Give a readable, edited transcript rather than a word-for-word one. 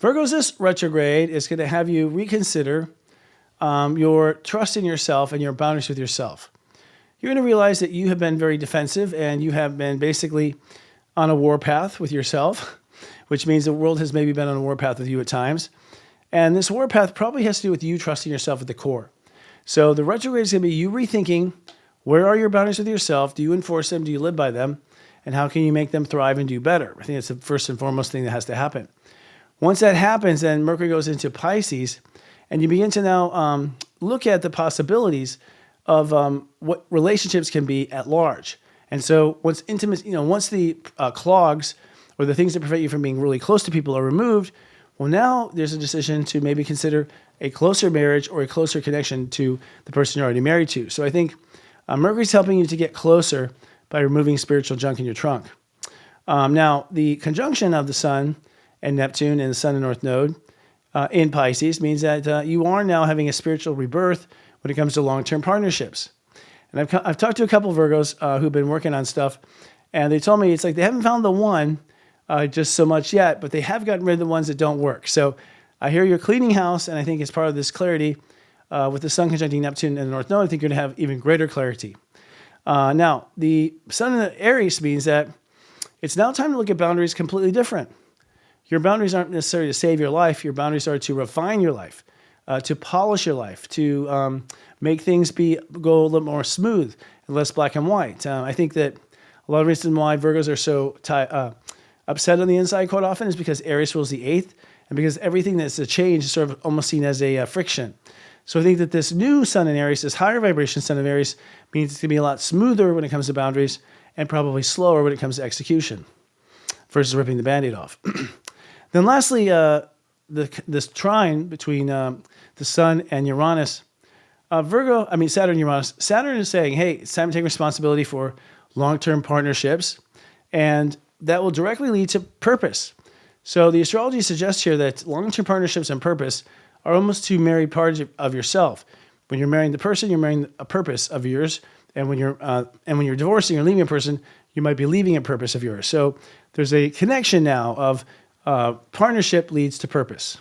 Virgo's this retrograde is going to have you reconsider your trust in yourself and your boundaries with yourself. You're going to realize that you have been very defensive and you have been basically on a warpath with yourself, which means the world has maybe been on a warpath with you at times. And this warpath probably has to do with you trusting yourself at the core. So the retrograde is going to be you rethinking, where are your boundaries with yourself? Do you enforce them? Do you live by them? And how can you make them thrive and do better? I think that's the first and foremost thing that has to happen. Once that happens, then Mercury goes into Pisces, and you begin to now look at the possibilities of what relationships can be at large. And so once once the clogs or the things that prevent you from being really close to people are removed, well, now there's a decision to maybe consider a closer marriage or a closer connection to the person you're already married to. So I think Mercury's helping you to get closer by removing spiritual junk in your trunk. Now, the conjunction of the Sun and Neptune and the Sun and North Node in Pisces means that you are now having a spiritual rebirth when it comes to long-term partnerships. And I've talked to a couple of Virgos who've been working on stuff, and they told me it's like they haven't found the one just so much yet, but they have gotten rid of the ones that don't work. So I hear you're cleaning house, and I think as part of this clarity, with the Sun conjuncting Neptune and the North Node, I think you're going to have even greater clarity. Now, the Sun in the Aries means that it's now time to look at boundaries completely different. Your boundaries aren't necessarily to save your life. Your boundaries are to refine your life, to polish your life, to make things go a little more smooth and less black and white. I think that a lot of reasons why Virgos are so upset on the inside quite often is because Aries rules the eighth, and because everything that's a change is sort of almost seen as a friction. So I think that this new Sun in Aries, this higher vibration Sun in Aries, means it's going to be a lot smoother when it comes to boundaries and probably slower when it comes to execution versus ripping the Band-Aid off. Then lastly, this trine between the Sun and Uranus, Saturn and Uranus. Saturn is saying, hey, it's time to take responsibility for long-term partnerships, and that will directly lead to purpose. So the astrology suggests here that long-term partnerships and purpose are almost two married parts of yourself. When you're marrying the person, you're marrying a purpose of yours, and when you're divorcing or leaving a person, you might be leaving a purpose of yours. So there's a connection now of partnership leads to purpose.